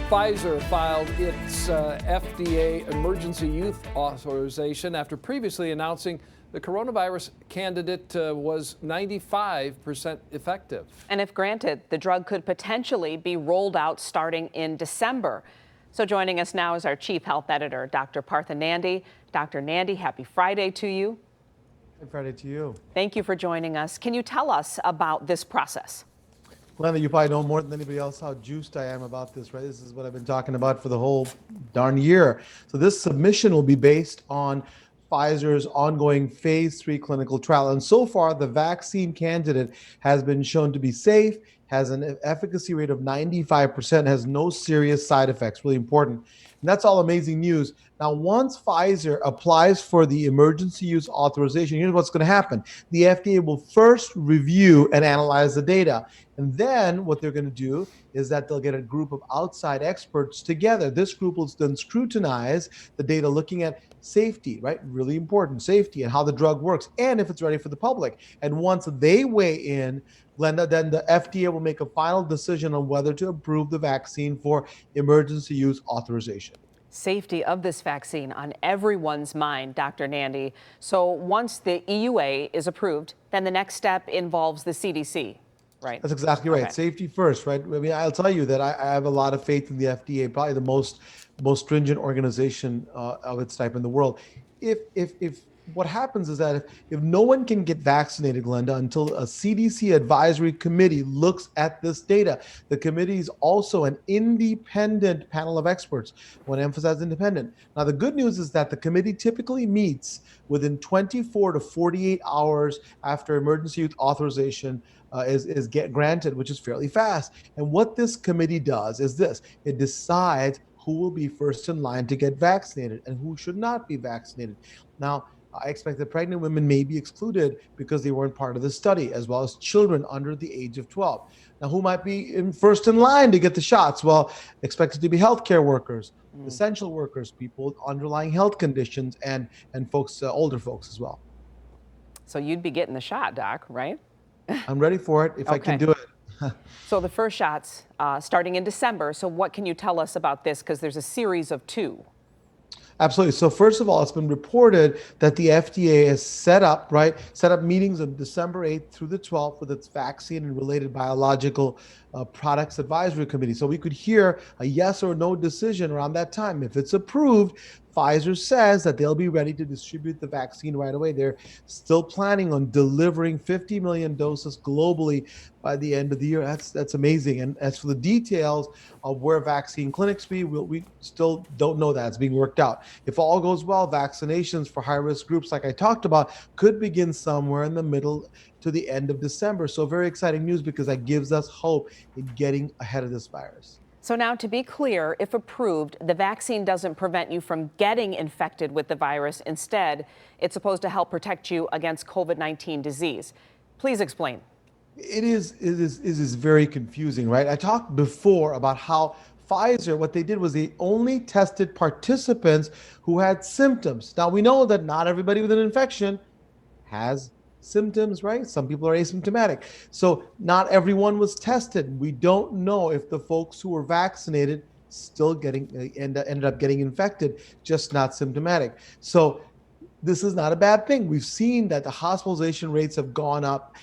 Pfizer filed its FDA emergency use authorization after previously announcing the coronavirus candidate was 95% effective. And if granted, the drug could potentially be rolled out starting in December. So joining us now is our chief health editor, Dr. Partha Nandi. Dr. Nandi, happy Friday to you. Happy Friday to you. Thank you for joining us. Can you tell us about this process? Glenda, you probably know more than anybody else how juiced I am about this, right? This is what I've been talking about for the whole darn year. So this submission will be based on Pfizer's ongoing phase 3 clinical trial. And so far, the vaccine candidate has been shown to be safe, has an efficacy rate of 95%, has no serious side effects, really important. And that's all amazing news. Now, once Pfizer applies for the emergency use authorization, here's what's going to happen. The FDA will first review and analyze the data. And then what they're going to do is that they'll get a group of outside experts together. This group will then scrutinize the data looking at safety, right? Really important, safety and how the drug works and if it's ready for the public. And once they weigh in, Glenda, then the FDA will make a final decision on whether to approve the vaccine for emergency use authorization. Safety of this vaccine on everyone's mind, Dr. Nandi. So once the EUA is approved, then the next step involves the CDC, right? That's exactly right. Okay. Safety first, right? I mean, I'll tell you that I have a lot of faith in the FDA, probably the most stringent organization of its type in the world. If what happens is that if no one can get vaccinated, Glenda, until a CDC advisory committee looks at this data, the committee is also an independent panel of experts. I want to emphasize independent. Now, the good news is that the committee typically meets within 24 to 48 hours after emergency use authorization is granted, which is fairly fast. And what this committee does is this: it decides who will be first in line to get vaccinated and who should not be vaccinated. Now, I expect that pregnant women may be excluded because they weren't part of the study, as well as children under the age of 12. Now, who might be first in line to get the shots? Well, expected to be healthcare workers, essential workers, people with underlying health conditions, and folks, older folks as well. So you'd be getting the shot, Doc, right? I'm ready for it if I can do it. So the first shots starting in December. So what can you tell us about this? Because there's a series of 2. Absolutely. So first of all, it's been reported that the FDA has set up meetings on December 8th through the 12th with its vaccine and related biological products advisory committee. So we could hear a yes or no decision around that time. If it's approved, Pfizer says that they'll be ready to distribute the vaccine right away. They're still planning on delivering 50 million doses globally by the end of the year. That's amazing. And as for the details of where vaccine clinics be, we still don't know that. It's being worked out. If all goes well, vaccinations for high-risk groups, like I talked about, could begin somewhere in the middle to the end of December. So very exciting news because that gives us hope in getting ahead of this virus. So now, to be clear, if approved, the vaccine doesn't prevent you from getting infected with the virus. Instead, it's supposed to help protect you against COVID-19 disease. Please explain. It is very confusing, right? I talked before about how Pfizer, what they did was they only tested participants who had symptoms. Now, we know that not everybody with an infection has symptoms, right? Some people are asymptomatic. So not everyone was tested. We don't know if the folks who were vaccinated still ended up getting infected, just not symptomatic. So this is not a bad thing. We've seen that the hospitalization rates have gone up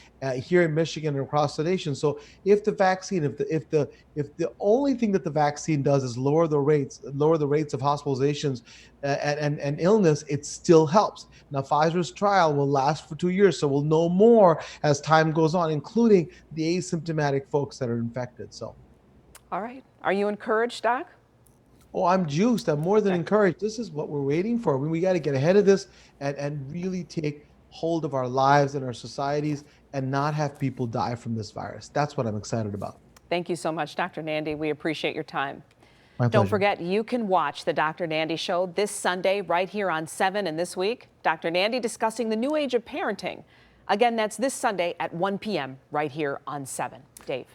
here in Michigan and across the nation. So if the vaccine, if the only thing that the vaccine does is lower the rates of hospitalizations and illness, it still helps. Now, Pfizer's trial will last for 2 years, so we'll know more as time goes on, including the asymptomatic folks that are infected. So, all right, are you encouraged, Doc? Oh, I'm juiced. I'm more than encouraged. This is what we're waiting for. We got to get ahead of this and really take hold of our lives and our societies and not have people die from this virus. That's what I'm excited about. Thank you so much, Dr. Nandi. We appreciate your time. My Don't pleasure. forget, you can watch the Dr. Nandi Show this Sunday right here on 7. And this week, Dr. Nandi discussing the new age of parenting. Again, that's this Sunday at 1 p.m. right here on 7. Dave.